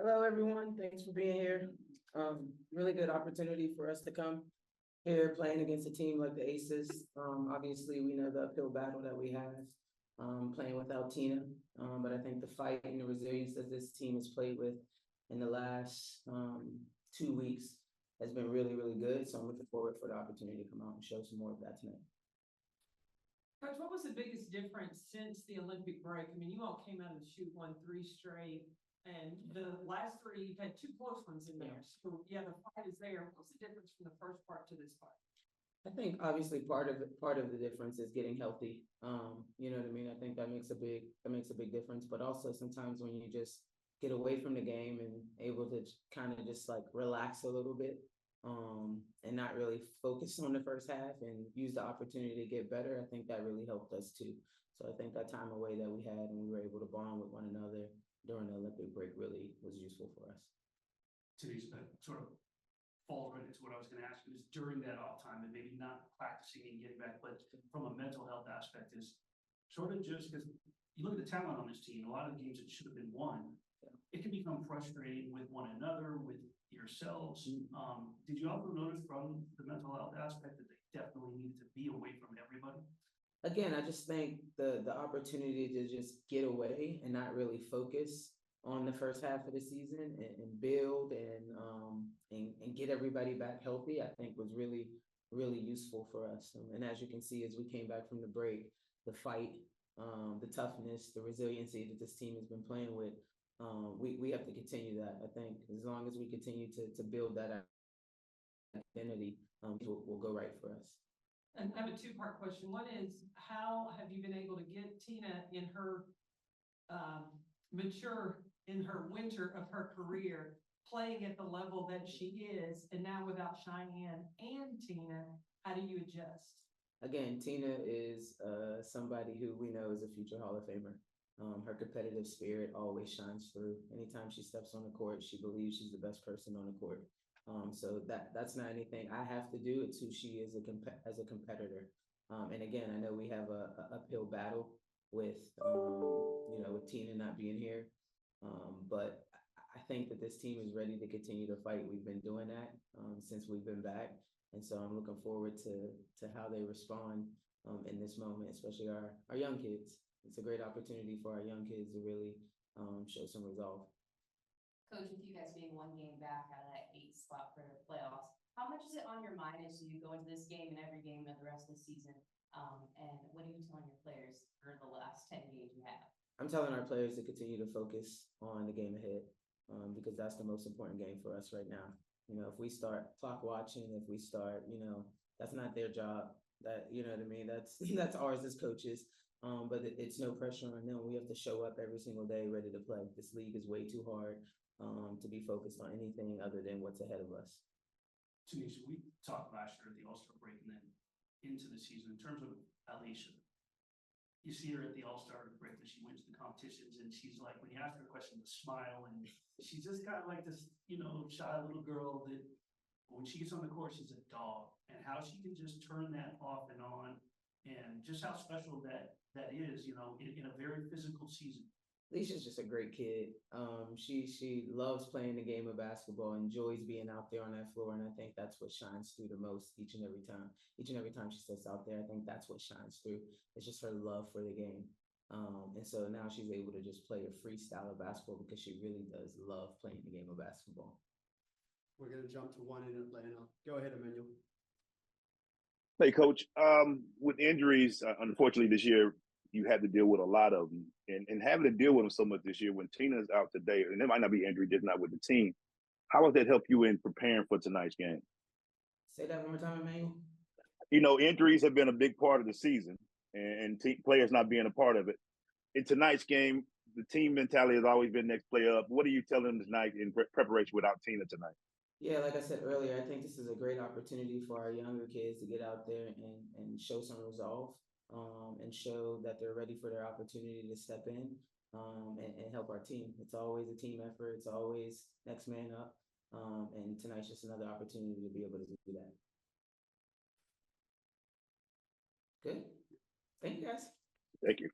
Hello, everyone. Thanks for being here. Really good opportunity for us to come here playing against a team like the Aces. Obviously, we know the uphill battle that we have playing without Tina. But I think the fight and the resilience that this team has played with in the last 2 weeks has been really, really good. So I'm looking forward for the opportunity to come out and show some more of that tonight. Coach, what was the biggest difference since the Olympic break? I mean, you all came out of the chute, won 3 straight, and the last 3, you've had 2 close ones in there. So yeah, the fight is there. What's the difference from the first part to this part? I think obviously part of the difference is getting healthy. You know what I mean? I think that makes a big difference. But also sometimes when you just get away from the game and able to kind of just like relax a little bit, and not really focus on the first half and use the opportunity to get better, I think that really helped us too. So I think that time away that we had and we were able to bond with one another during the Olympic break really was useful for us. Tanisha, that sort of falls right into what I was going to ask you is during that off time and maybe not practicing and getting back, but from a mental health aspect is sort of just because you look at the talent on this team, a lot of the games that should have been won, it can become frustrating with one another, with yourselves. Did you also notice from the mental health aspect that they definitely needed to be away from everybody? Again, I just think the opportunity to just get away and not really focus on the first half of the season and build and get everybody back healthy, I think was really, really useful for us. And as you can see, as we came back from the break, the fight, the toughness, the resiliency that this team has been playing with, we have to continue that. I think as long as we continue to build that identity, will go right for us. And I have a 2-part question. One is, how have you been able to get Tina in her mature in her winter of her career, playing at the level that she is, and now without Cheyenne and Tina, how do you adjust? Again, Tina is somebody who we know is a future Hall of Famer. Her competitive spirit always shines through. Anytime she steps on the court, she believes she's the best person on the court. So that's not anything I have to do. It's who she is as a competitor. And again, I know we have a uphill battle with with Tina not being here. But I think that this team is ready to continue to fight. We've been doing that since we've been back. And so I'm looking forward to how they respond in this moment, especially our young kids. It's a great opportunity for our young kids to really show some resolve. Coach, with you guys being 1 game back out of that 8th spot for the playoffs, how much is it on your mind as you go into this game and every game of the rest of the season? And what are you telling your players for the last 10 games you have? I'm telling our players to continue to focus on the game ahead because that's the most important game for us right now. If we start clock watching, if we start, that's not their job. That, you know what I mean? That's ours as coaches. But it's no pressure on them. We have to show up every single day ready to play. This league is way too hard to be focused on anything other than what's ahead of us. Tanisha, we talked last year at the All-Star break and then into the season in terms of Alicia. You see her at the All-Star break when she wins the competitions, and she's like, when you ask her a question, to smile, and she's just kind of like this, shy little girl that when she gets on the court, she's a dog, and how she can just turn that off and on, and just how special that is, in a very physical season. Alicia's just a great kid. She loves playing the game of basketball, enjoys being out there on that floor, and I think that's what shines through the most each and every time. Each and every time she steps out there, I think that's what shines through. It's just her love for the game. And so now she's able to just play a freestyle of basketball because she really does love playing the game of basketball. We're going to jump to one in Atlanta. Go ahead, Emmanuel. Hey, Coach. With injuries, unfortunately, this year, you had to deal with a lot of them. And having to deal with them so much this year when Tina's out today, and it might not be injury, just not with the team, how has that helped you in preparing for tonight's game? Say that one more time, Emmanuel. Injuries have been a big part of the season, and players not being a part of it. In tonight's game, the team mentality has always been next play up. What are you telling them tonight in preparation without Tina tonight? Yeah, like I said earlier, I think this is a great opportunity for our younger kids to get out there and show some resolve and show that they're ready for their opportunity to step in and help our team. It's always a team effort. It's always next man up. And tonight's just another opportunity to be able to do that. Good. Thank you, guys. Thank you.